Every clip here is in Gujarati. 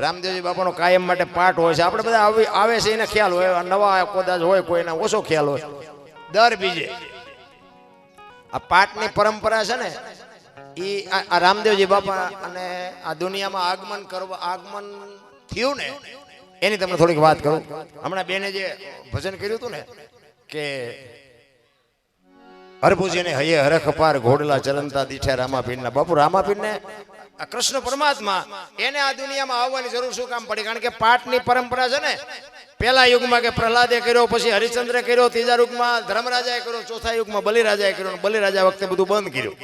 રામદેવજી બાપાનો કાયમ માટે પાઠ હોય છે. આપણે બધા આવે છે એને ખ્યાલ હોય, નવા કદાચ હોય કોઈને ઓછો ખ્યાલ હોય. દર બીજે આ પાઠની પરંપરા છે ને એ આ રામદેવજી બાપા અને આ દુનિયામાં આગમન થયું ને એની તમને થોડીક વાત કરું. હમણાં બેને જે ભજન કર્યું હતું ને કે હરભુજીને હૈયે હરખ પાર ઘોડલા ચરણતા દીઠે રામાપીરના. બાપુ રામાપીરને કૃષ્ણ પરમાત્મા એને આ દુનિયામાં આવવાની જરૂર શું કામ પડી? કારણ કે પાઠની પરંપરા છે ને. પહેલા યુગમાં કે પ્રહલાદે કર્યો, પછી હરિશ્ચંદ્રે કર્યો, ત્રીજા યુગમાં ધર્મરાજાએ કર્યો, ચોથા યુગમાં બલિરાજાએ કર્યો. બલિરાજા વખતે બધું બંધ કર્યું.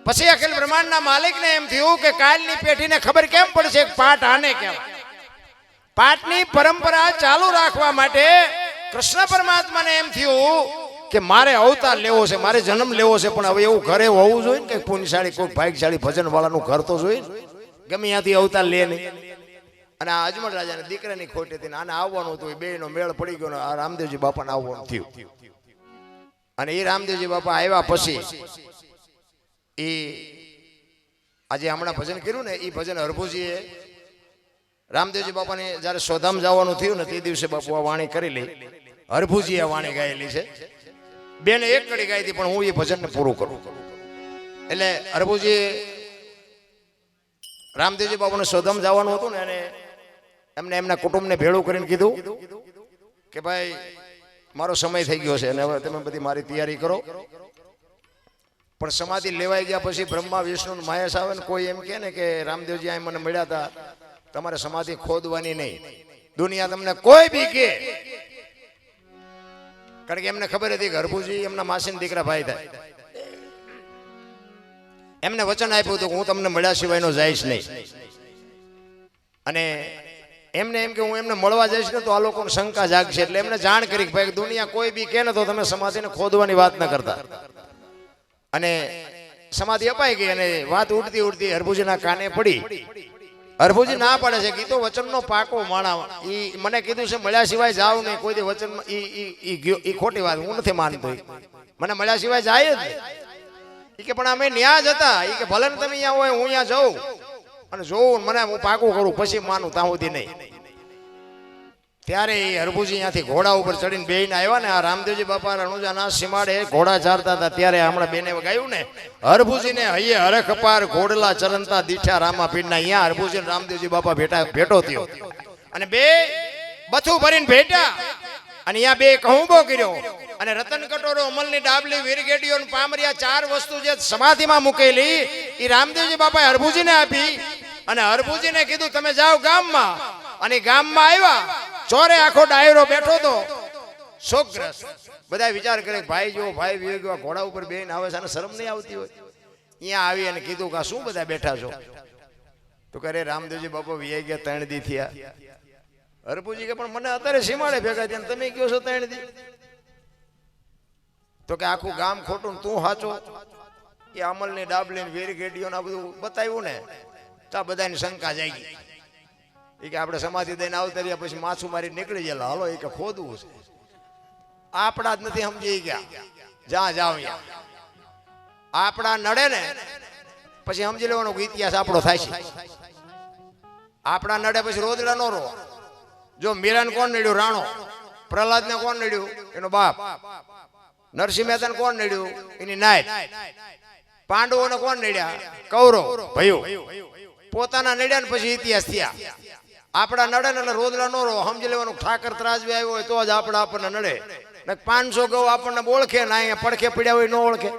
પછી અખિલ બ્રહ્માંડના માલિકને એમ થયું કે કાલની પેઢીને ખબર કેમ પડશે પાઠ આને કહેવાય. પાઠની પરંપરા ચાલુ રાખવા માટે કૃષ્ણ પરમાત્માને એમ થયું કે મારે અવતાર લેવો છે, મારે જન્મ લેવો છે. પણ હવે એવું ઘરે હોવું જોઈએ ને કે પુણ્યશાળી કોઈ ભાગ્યશાળી ભજન વાળાનું ઘર તો જોઈએ. ગમે ત્યાંથી અવતાર લે નહીં. અને આ અજમલ રાજાને દીકરાની ખોટ હતી, આને આવવાનું હતું. બે નો મેળ પડી ગયો. આ રામદેવજી બાપાને આવવાનું થયું. અને એ રામદેવજી બાપા આવ્યા પછી એ આજે હમણાં ભજન કર્યું ને એ ભજન હરભુજીએ રામદેવજી બાપાને જયારે સોધામ જવાનું થયું ને તે દિવસે બાપુ આ વાણી કરી લઈ. હરભુજી આ વાણી ગાયેલી છે. બેને એક કડી ગાઈ હતી પણ હું એ ભજનને પૂરું કરું. એટલે હરભુજી રામદેવજી બાપાને સોધામ જવાનું હતું ને અને એમને એમના કુટુંબને ભેળું કરીને કીધું કે ભાઈ મારો સમય થઈ ગયો છે અને હવે તમે બધી મારી તૈયારી કરો. પણ સમાધિ લેવાઈ ગયા પછી બ્રહ્મા વિષ્ણુ મહેશ આવે ને કોઈ એમ કે ને કે રામદેવજી આ મને મળ્યા હતા, તમારે સમાધિ ખોદવાની નહીં. દુનિયા તમને કોઈ બી કે, કારણ કે એમને ખબર હતી કે હરભુજી એમના માસીના દીકરા ભાઈ થાય. એમને વચન આપ્યું હતું કે હું તમને મળ્યા સિવાયનો જઈશ નહીં. અને એમને એમ કે હું એમને મળવા જઈશ ને તો આ લોકોને શંકા જાગશે. એટલે એમને જાણ કરી કે ભાઈ દુનિયા કોઈ બી કે ને તો તમે સમાધિને ખોદવાની વાત ન કરતા. અને સમાધિ અપાઈ ગઈ અને વાત ઉડતી ઉડતી હરભુજીના કાને પડી. હરભુજી ના પાડે છે કે તો વચનનો પાકો માણા. ઈ મને કીધું છે મળ્યા સિવાય જાવ નહીં કોઈ દી વચનમાં. ઈ ખોટી વાત, હું નથી માનતો. મને મળ્યા સિવાય જાય જ નહીં. કે પણ અમે ન્યા જ હતા. કે ભલે ને તમે અહીંયા હોય હું અહીંયા જાઉં અને જોઉં મને હું પાકું કરું પછી માનું ત્યાં સુધી નહીં. ત્યારે હરભુજી અહીંયાથી ઘોડા ઉપર ચડીને બેહીને આવ્યા ને આ રામદેવજી બાપા રણુજાના સીમાડે ઘોડા ચારતા હતા. ત્યારે હમણાં બેને ગાયું ને હરભુજીને હૈયે હરખ પાર ઘોડલા ચરણતા દીઠા રામાપીરના. અહીંયા હરભુજી રામદેવજી બાપા ભેટો થયો અને બે બથું ભરીને ભેટ્યા અને અહીંયા બે કહુંબો કર્યો અને રતન કટોરો, અમલની ડાબલી, વીરગેડીઓ, પામરિયા ચાર વસ્તુ જે સમાધિમાં મૂકેલી એ રામદેવજી બાપાએ હરભુજીને આપી. અને હરભુજીને કીધું તમે જાઓ ગામમાં. અને ગામમાં આવ્યા. ચોરે આખો ડાયરો બેઠો તો શોકગ્રસ્ત. બધા વિચાર કરે ભાઈ જો ભાઈ વિવેક ઘોડા ઉપર બેન આવે છે અને શરમ નહીં આવતી હોય. અહીંયા આવી અને કીધું કે શું બધા બેઠા છો? તો કરે રામદેવજી બાપા વિયાઈ ગયા 3 દી થયા. હરભુજી કે પણ મને અત્યારે સીમાડે ભેગા થયા તમે કયો છો 3 દી? તો કે આખું ગામ ખોટું તું સાચો. એ અમલની ડાબલી વીર ગેડીઓ આ બધું બતાવ્યું ને તો બધાની શંકા જાગી. એ કે આપણે સમાધિ દઈને આવતા પછી માછું મારી નીકળી ગયેલા. હાલો એ કે ખોદવું છે. આપણા જ નથી સમજી ગયા. જ્યાં જાવ આપણા નડે ને પછી સમજી લેવાનો ઇતિહાસ આપણો થાય છે. આપણા નડે પછી રોદડા નો રો. જો મીરાને કોણ નડ્યું? રાણો. પ્રહલાદને કોણ નડ્યું? એનો બાપ. નરસિંહ મહેતાને કોણ નડ્યું? એની નાયક. પાંડવોને કોણ નડ્યા? કૌરવ ભયો. પોતાના નડ્યા ને પછી ઇતિહાસ થયા. આપણા નડે ને એટલે રોદડા નો રો. સમજી લેવાનું ઠાકર ત્રાજવી આવ્યો હોય તો જ આપણે આપણને નડે. 500 ગૌ આપણને ઓળખે ને અહીંયા પડખે પડ્યા હોય ન ઓળખે.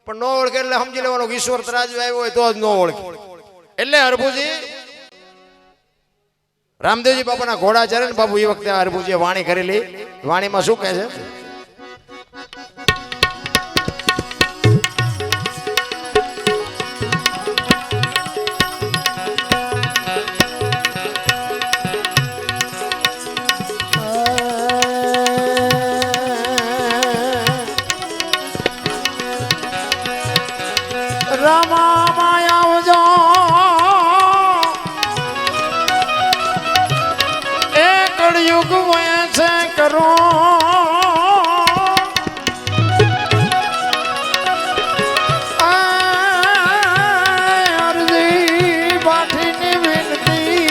પણ ન ઓળખે એટલે સમજી લેવાનું ઈશ્વર ત્રાજવી આવ્યો હોય તો જ ન ઓળખે. એટલે હરભુજી રામદેવજી બાપાના ઘોડા ચરે ને બાપુ એ વખતે હરભુજીએ વાણી કરેલી. વાણીમાં શું કહે છે? અરજી બાઠીની વિનતી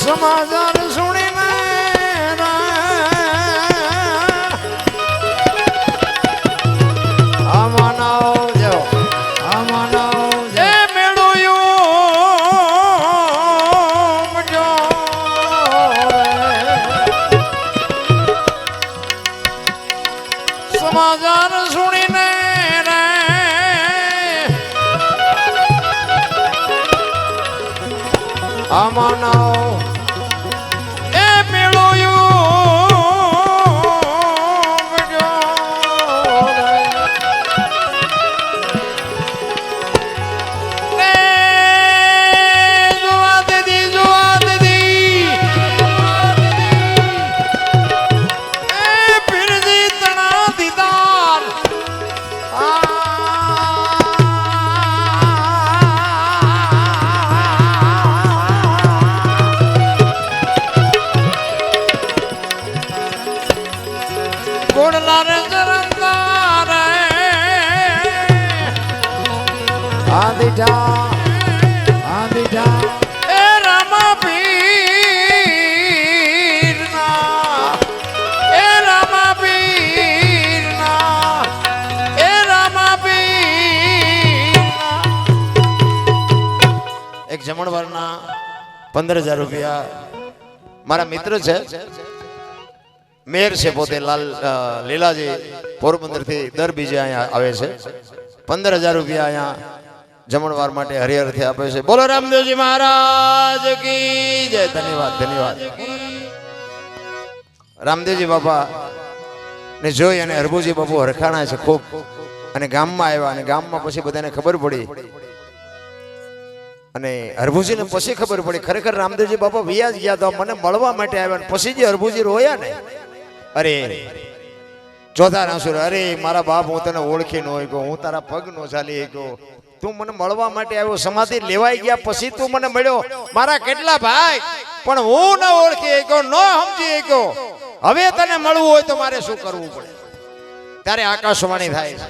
સમાચાર સુણીને સમાચાર સુણીને આમાનાઓ એક જમણવારના 15,000 રૂપિયા મારા મિત્ર છે, મેયર છે પોતે લીલાજી પોરબંદર થી દર બીજે અહીંયા આવે છે. 15,000 રૂપિયા અહીંયા જમણવાર માટે હરિહરથી આપે છે. બોલો રામદેવજી મહારાજ કી જય. ધન્યવાદ ધન્યવાદ. રામદેવજી બાપા ને જોઈ અને હરભુજી બાપુ હરખાણા છે ખૂબ, અને ગામમાં આવ્યા અને ગામમાં પછી બધાને ખબર પડી અને હરભુજીને પછી ખબર પડી ખરેખર રામદેવજી બાપા વિયા જ ગયા તો મને મળવા માટે આવ્યા. પછી જે હરભુજી રોયા ને, અરે ચોથા નાસુર, અરે મારા બાપ હું તને ઓળખી ન હોય, હું તારા પગ નો ચાલી ગયો, તું મને મળવા માટે આવ્યો, સમાધિ લેવાઈ ગયા પછી તું મને મળ્યો, મારા કેટલા ભાઈ પણ હું ન ઓળખી ગયો, ન સમજી ગયો, હવે તને મળવું હોય તો મારે શું કરવું પડે? ત્યારે આકાશવાણી થાય છે.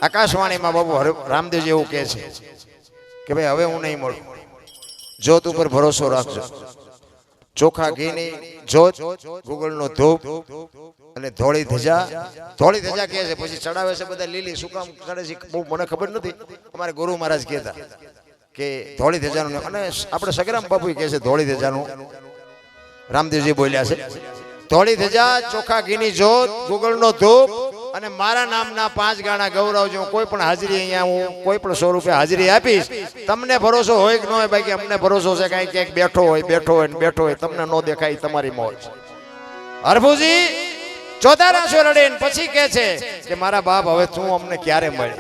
આકાશવાણીમાં બાબુ રામદેવજી એવું કહે છે કે ભાઈ હવે હું નહીં મળું, જ્યોત ઉપર ભરોસો રાખજો. ચોખા ઘીની જ્યોત, ગુગળનો ધૂપ અને ધોળી ધજા. ધોળી ધજા કહે છે, પછી ચડાવે છે બધા લીલી. શું કામ ચડે છે બહુ મને ખબર નથી. અમારે ગુરુ મહારાજ કહેતા કે ધોળી ધજાનું, અને આપણે સગરામ બાપુ કહે છે ધોળી ધજાનું. રામદેવજી બોલ્યા છે ધોળી ધજા, ચોખા ઘીની જ્યોત, ગુગળનો ધૂપ અને મારા નામના 5 ગાણા ગૌરવજો. કોઈ પણ હાજરી અહીંયા હું કોઈ પણ સ્વરૂપે હાજરી આપીશ. તમને ભરોસો હોય કે ન હોય, બાકી અમને ભરોસો છે કાંઈ ક્યાંક બેઠો હોય ને બેઠો હોય, તમને ન દેખાય તમારી મોજ. હરભુજી ચોથા રાસો રડે પછી કહે છે કે મારા બાપ હવે તું અમને ક્યારે મળે.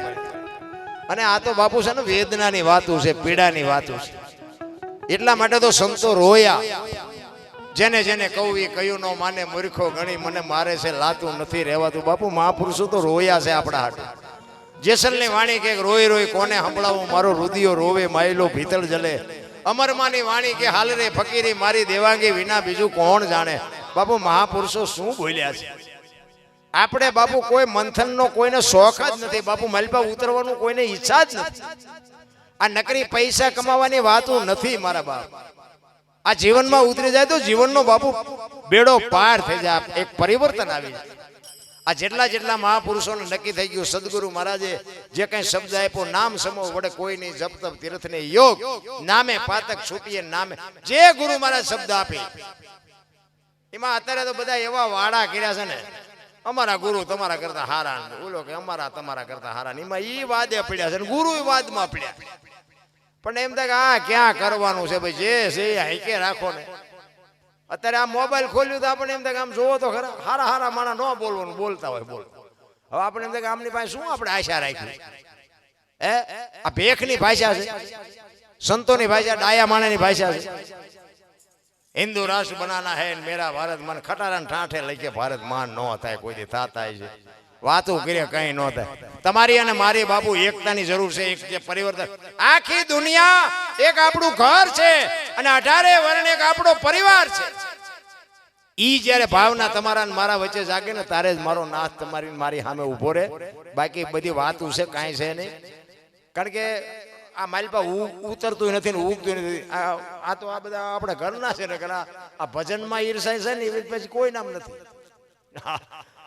અને આ તો બાપુ છે ને વેદનાની વાતું છે, પીડાની વાતું છે. એટલા માટે તો સંતો રોયા. જેને જેને કહું એ કયું નો માને, મૂર્ખો ગણી મને મારે છે, લાતું નથી રહેવાતું. બાપુ મહાપુરુષો તો રોયા છે આપણા હાટુ. જેસલની વાણી કે રોઈ રોઈ કોને સંભળાવું, મારો રુદિયો રોવે, માયલો ભીતળ જલે. અમરમાની વાણી કે હાલ રે ફકીરી મારી દેવાંગી, વિના બીજું કોણ જાણે. બાપુ મહાપુરુષો શું બોલ્યા છે. આપણે બાપુ કોઈ મંથનનો કોઈને શોખ જ નથી. બાપુ માલપા ઉતરવાનું કોઈને ઈચ્છા જ નથી. આ નકરી પૈસા કમાવાની વાતો નથી મારા બાપ. આ જીવનમાં ઉતરી જાય તો જીવનનો બાપુ બેડો પાર થઈ જાય, એક પરિવર્તન આવી જાય. આ જેટલા મહાપુરુષોને નક્કી થઈ ગયું. સદગુરુ મહારાજે જે કઈ શબ્દ આપ્યો, નામ સમો વડે કોઈ નહીં, જપ તપ તીર્થ ને યોગ, નામે પાતક છૂટીએ નામે. જે ગુરુ મહારાજ શબ્દ આપે એમાં અત્યારે તો બધા એવા વાડા કર્યા છે ને, અમારા ગુરુ તમારા કરતા હારા, બોલો કે અમારા તમારા કરતા હારા. એમાં ઈ વાદે પડ્યા છે, ગુરુ વાદમાં પડ્યા. પણ એમ થાય કે આ ક્યાં કરવાનું છે ભાઈ, જે છે એ હાઈકે રાખો ને. અત્યારે આ મોબાઈલ ખોલ્યું તો આપણે એમ થાય કે આમ જોવો તો ખરા, હારા હારા માણા ન બોલવાનું, બોલતા હોય બોલ. હવે આપણે એમ થાય કે આમની પાસે શું આપણે આશા રાખી. આ ભેખની ભાષા છે, સંતોની ભાષા, ડાયા માણાની ભાષા છે. હિન્દુ રાષ્ટ્ર બનાના હે મેરા ભારત મન, ખટારા ઠાઠે લઈ કે ભારત માન ન થાય, કોઈ દી થાતા છે. વાતો કરીએ કઈ ન થાય. તમારી અને મારી બાપુ એકતાની જરૂર છે, એક જે પરિવર્તન. આખી દુનિયા એક આપણું ઘર છે અને 18 વર્ણ એક આપણો પરિવાર છે. ઈ જ્યારે ભાવના તમારા મારા વચ્ચે જાગે ને, તારે જ મારો નાથ તમારી મારી સામે ઉભો રહે. બાકી બધી વાતો છે કાંઈ છે નહીં. કારણ કે આ માલપા ઉતરતું નથી ને ઉગતું નથી. આ તો આ બધા આપણા ઘરના છે ને. આ ભજનમાં ઈર્ષાય છે ને, પછી કોઈ નામ નથી.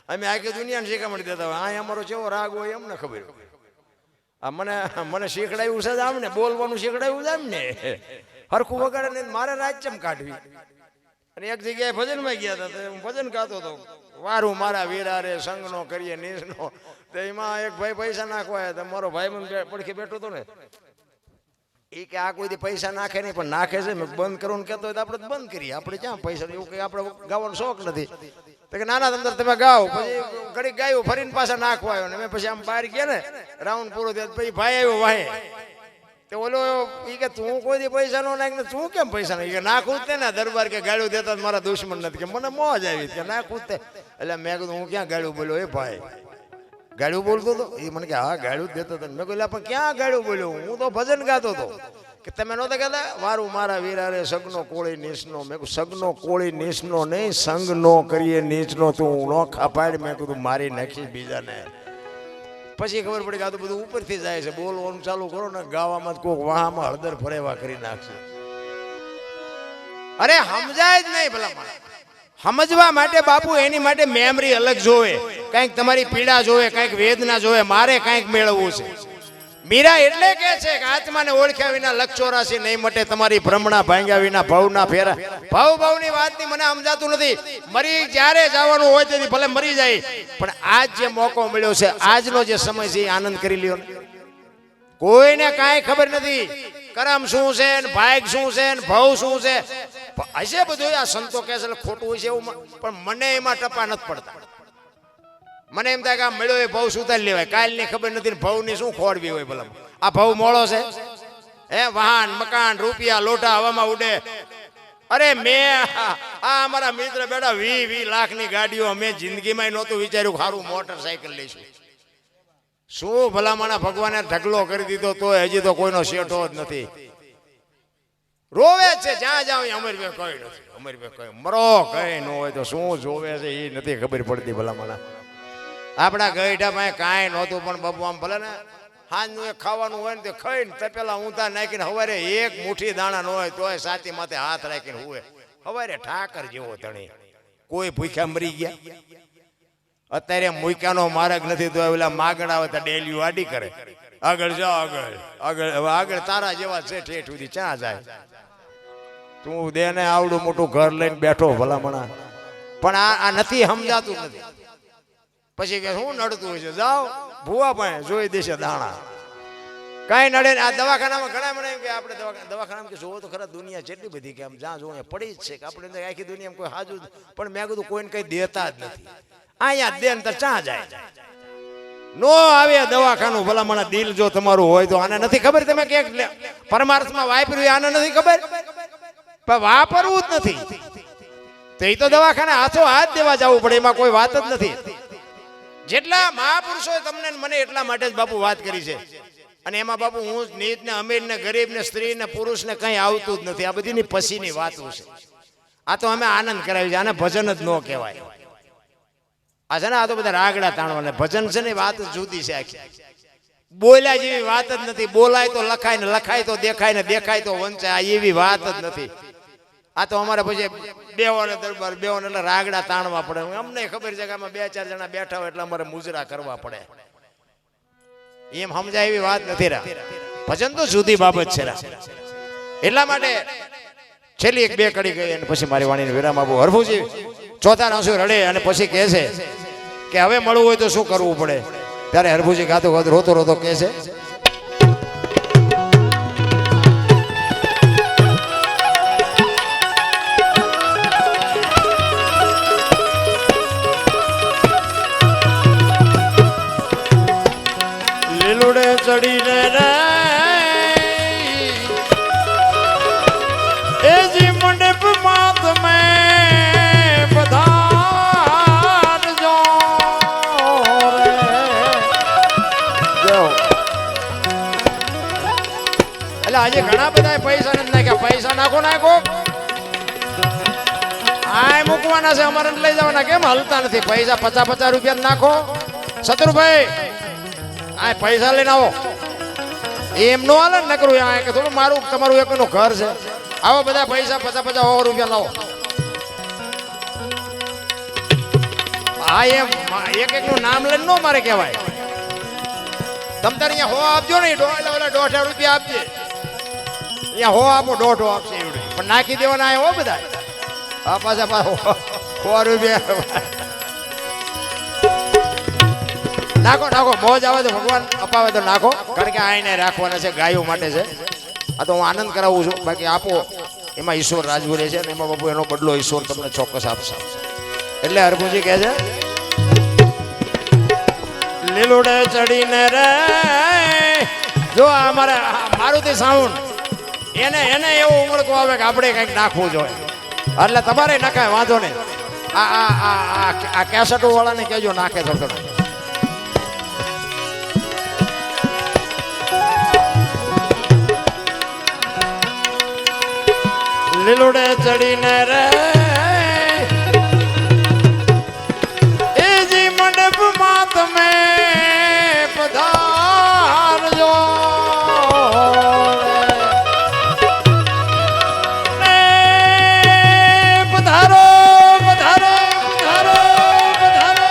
અમે આખી દુનિયાને શીખામણી દેતા હોય. આ અમારો કેવો રાગ હોય અમને ખબર. આ મને શીખડાયું છે આમ ને, બોલવાનું શીખડાયું છે આમ ને, હરખું વગાડે ને મારે રાજચમ કાઢવી. અને એક જગ્યાએ ભજનમાં ગયા હતા તો હું ભજન ગાતો હતો, વારું મારા વીરા રે સંગનો કરીએ નિસનો. તો એમાં એક ભાઈ પૈસા નાખવા તો મારો ભાઈ મને પડખે બેઠો હતો ને, એ કે આ કોઈ પૈસા નાખે નહીં, પણ નાખે છે. મેં બંધ કરવાનું કહેતો હોય તો આપણે બંધ કરીએ. આપણે ક્યાં પૈસા, એવું કંઈ આપણે ગાવાનો શોખ નથી. તો કે નાના અંદર તમે ગાઓ. પછી ઘડીક ગાયું, ફરીને પાછા નાખવા આવ્યો ને. મેં પછી આમ બહાર ગયા ને, રાઉન્ડ પૂરો થયો પછી ભાઈ આવ્યો વાહે. તો ઓલો એ કે તું કોઈ દી પૈસા નો નાખ ને તું કેમ પૈસા નાખ? કે નાખું જ તે ને દરબાર કે ગાળું દેતા મારા દુશ્મન નથી. કે મને મોજ આવી કે નાખું જ તે. એટલે મેં કીધું હું ક્યાં ગાળું બોલ્યો? એ ભાઈ ગાળું બોલતો હતો. એ મને કે હા ગાળું જ દેતો હતો. મેં કહ્યું પણ ક્યાં ગાળું બોલ્યો? હું તો ભજન ગાતો હતો. કે તમે નહોતા કહેતા વારું મારા વીરા રે સગનો કોળી નીચનો? મેં કહ્યું સગનો કોળી નીચનો નહીં, સંગ નો કરીએ નીચનો. તું નો ખાપાડ. મેં કીધું મારી નાખી બીજાને. પછી ખબર પડી કે આ તો બધું ઉપરથી જાય છે. બોલવાનું ચાલુ કરો ને, ગાવામાં કોઈક વાહમાં હળદર ફરેવા કરી નાખશે. અરે સમજાય જ નહીં ભલા. સમજવા માટે બાપુ એની માટે મેમરી અલગ જોવે, કંઈક તમારી પીડા જોવે, કંઈક વેદના જોવે. મારે કંઈક મેળવવું છે. મીરા એટલે કે છે કે આત્માને ઓળખ્યા વિના લક્ષ 84 નહીં મટે, તમારી ભ્રમણા ભાંગ્યા વિના ભવના ફેરા. ભવની વાતની મને સમજાતું નથી. મરી જ્યારે જવાનું હોય તેથી ભલે મરી જાય, પણ આજ જે મોકો મળ્યો છે, આજનો જે સમય છે, એ આનંદ કરી લ્યો. કોઈને કાંઈ ખબર નથી કરમ શું છે ને ભાગ શું છે ને ભવ શું છે. હશે બધું આ સંતો કહે છે ખોટું હોય છે એવું, પણ મને એમાં ટપા નથી પડતા. મને એમ થાય કે આ મળ્યો એ ભાવ સુધારી લેવાય. કાલની ખબર નથી ને ભાવની શું ખોડવી હોય ભલા. આ ભાવ મોળો છે. વાહન મકાન રૂપિયા લોટા હવામાં ઉડે. અરે મેં આ અમારા મિત્ર બેટા 20 લાખની ગાડીઓ મેં જિંદગીમાં નહોતું વિચાર્યું સારું મોટરસાયકલ લઈશું. શું ભલામણા ભગવાને ઢગલો કરી દીધો તો હજી તો કોઈનો શેઠો જ નથી. રોવે છે જ્યાં જાવ અમરભાઈ કઈ નથી. અમરભાઈ કઈ મરો કઈ ન હોય તો શું જોવે છે એ નથી ખબર પડતી ભલામણા. આપણા ગઈઢા પાસે કાંઈ નહોતું, પણ બાબુ આમ ભલે ને હાજનું એ ખાવાનું હોય ને તે ખાઈને તપેલા ઊંધા નાખીને હવારે એક મુઠ્ઠી દાણા ન હોય તોય સાતી માથે હાથ રાખીને હુએ હવારે ઠાકર જેવો ધણી કોઈ ભૂખ્યા મરી ગયા અત્યારે મૂક્યાનો માર્ગ નથી તો ઓલા માગણ આવે તો ડેલી વાડી કરે આગળ જાઓ આગળ આગળ હવે આગળ તારા જેવા છે ઠેઠ સુધી ક્યાં જાય તું દેને આવડું મોટું ઘર લઈને બેઠો ભલામણા પણ આ નથી સમજાતું નથી પછી કે શું નડતું હોય છે જાઓ ભૂવા પણ જોઈ દેશે દાણા કઈ નડે આ દવાખાનામાં ઘણા મને એમ કે આપણે દવાખાનામાં કે જોવો તો ખરા દુનિયા જેટલી બધી કે આમ જ્યાં જોવો પડી જ છે કે આપણે આખી દુનિયામાં કોઈ હાજુ પણ મેં કીધું કોઈને કઈ દેતા જ નથી અહીંયા દે તો ચા જાય નો આવે દવાખાનું ભલામણા દિલ જો તમારું હોય તો આને નથી ખબર તમે કે પરમાર્થમાં વાપર્યું આને નથી ખબર પણ વાપરવું જ નથી તો એ તો દવાખાને હાથો હાથ દેવા જવું પડે એમાં કોઈ વાત જ નથી જેટલા મહાપુરુષોએ તમને મને એટલા માટે જ બાપુ વાત કરી છે અને એમાં બાપુ હું નીચ ને અમીર ને ગરીબ ને સ્ત્રી ને પુરુષ ને કઈ આવતું જ નથી આ બધીની પછીની વાતો છે આ તો અમે આનંદ કરાવી છે આને ભજન જ ન કહેવાય આ છે ને આ તો બધા રાગડા તાણવાના ભજન છે ને વાત જુદી છે આખી બોલ્યા જેવી વાત જ નથી બોલાય તો લખાય ને લખાય તો દેખાય ને દેખાય તો વંચાય આ એવી વાત જ નથી આ તો અમારે પછી બેવાને દરબાર બેવાને એટલે રાગડા તાણવા પડે અમને ખબર છે કે આમાં 2-4 જણા બેઠા હોય એટલે અમારે મુજરા કરવા પડે એમ સમજાય એવી વાત નથી રા ભજન તો જુદી બાબત છે રા એટલા માટે છેલ્લી 1-2 કડી ગઈ અને પછી મારી વાણીને વિરામ આપું હરભુજી ચોથા રાસુ રડે અને પછી કહે છે કે હવે મળવું હોય તો શું કરવું પડે ત્યારે હરભુજી ગાતો ગાતો રોતો રોતો કહે છે લીલુડે ચડીને રે એ જી મંડપ માત મે પધારજો રે જો એટલે આજે ઘણા બધા પૈસા નથી નાખ્યા પૈસા નાખો આય મૂકવાના છે અમારે લઈ જવાના કેમ હલતા નથી પૈસા 50-50 રૂપિયા નાખો શત્રુભાઈ આ પૈસા લઈને આવો એમ નો હાલે ને નકરું આ કે થોડું મારું તમારું એકનું ઘર છે આવો બધા પૈસા 50-50 રૂપિયા લાવો હા એમ એક નું નામ લઈને નો મારે કહેવાય તમ તારે અહીંયા હો આપજો ને એટલે ઓલા 1.5 રૂપિયા આપજે અહીંયા હો આપો 1.5 આપશે એવડે પણ નાખી દેવાના હો બધા આ પાછા 100 રૂપિયા નાખો મોજ આવે તો ભગવાન અપાવે તો નાખો કારણ કે આઈને રાખવાના છે ગાયો માટે છે આ તો હું આનંદ કરાવું છું બાકી આપો એમાં ઈશ્વર રાજવું રહે છે અને એમાં બાપુ એનો બદલો ઈશ્વર તમને ચોક્કસ આપશે એટલે હરભુજી કહે છે લીલુડે ચડીને રે જો અમારે મારુતિ સાઉન્ડ એને એવું ઉમળકું આવે કે આપણે કંઈક નાખવું જોઈએ એટલે તમારે નાખાય વાંધો નહીં આ કેસેટો વાળાને કહેજો નાખે તો લીલુડે ચડીને રે એ જી મંડપ માં તમે પધારજો પધારો પધારો પધારો પધારો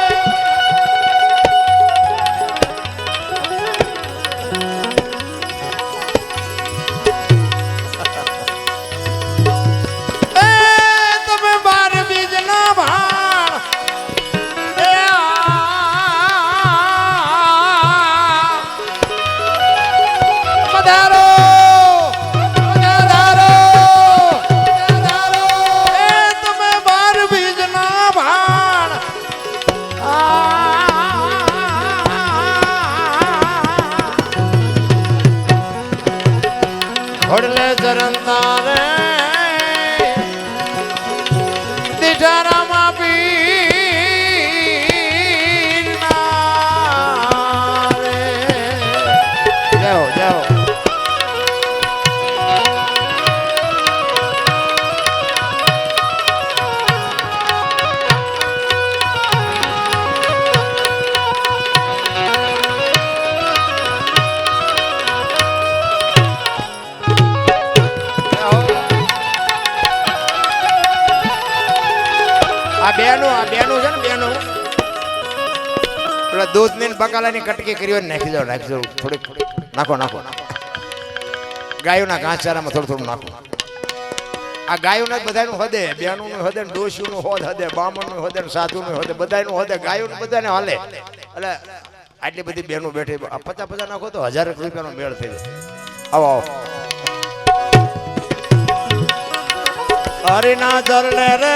ઘોડલે ચરણતા રે દીઠારામાં પીરના રે જાઓ જાઓ એટલે દૂધની ને બકાલાની કટકી કરી હોય ને નાખી દો થોડીક નાખો ગાયોના ઘાસચારામાં થોડું થોડું નાખો. આ ગાયોના જ બધાનું હદે, બેનું હદે, ડોશીનું હોદ હદે, બામણનું હદે, સાધુનું હદે, બધાનું હદે, ગાયોનું બધાને હાલે. એટલે આટલી બધી બેનું બેઠી 50 નાખો તો 1000 રૂપિયાનો મેળ થઈ જાય. આવો હરિના ચરણે રે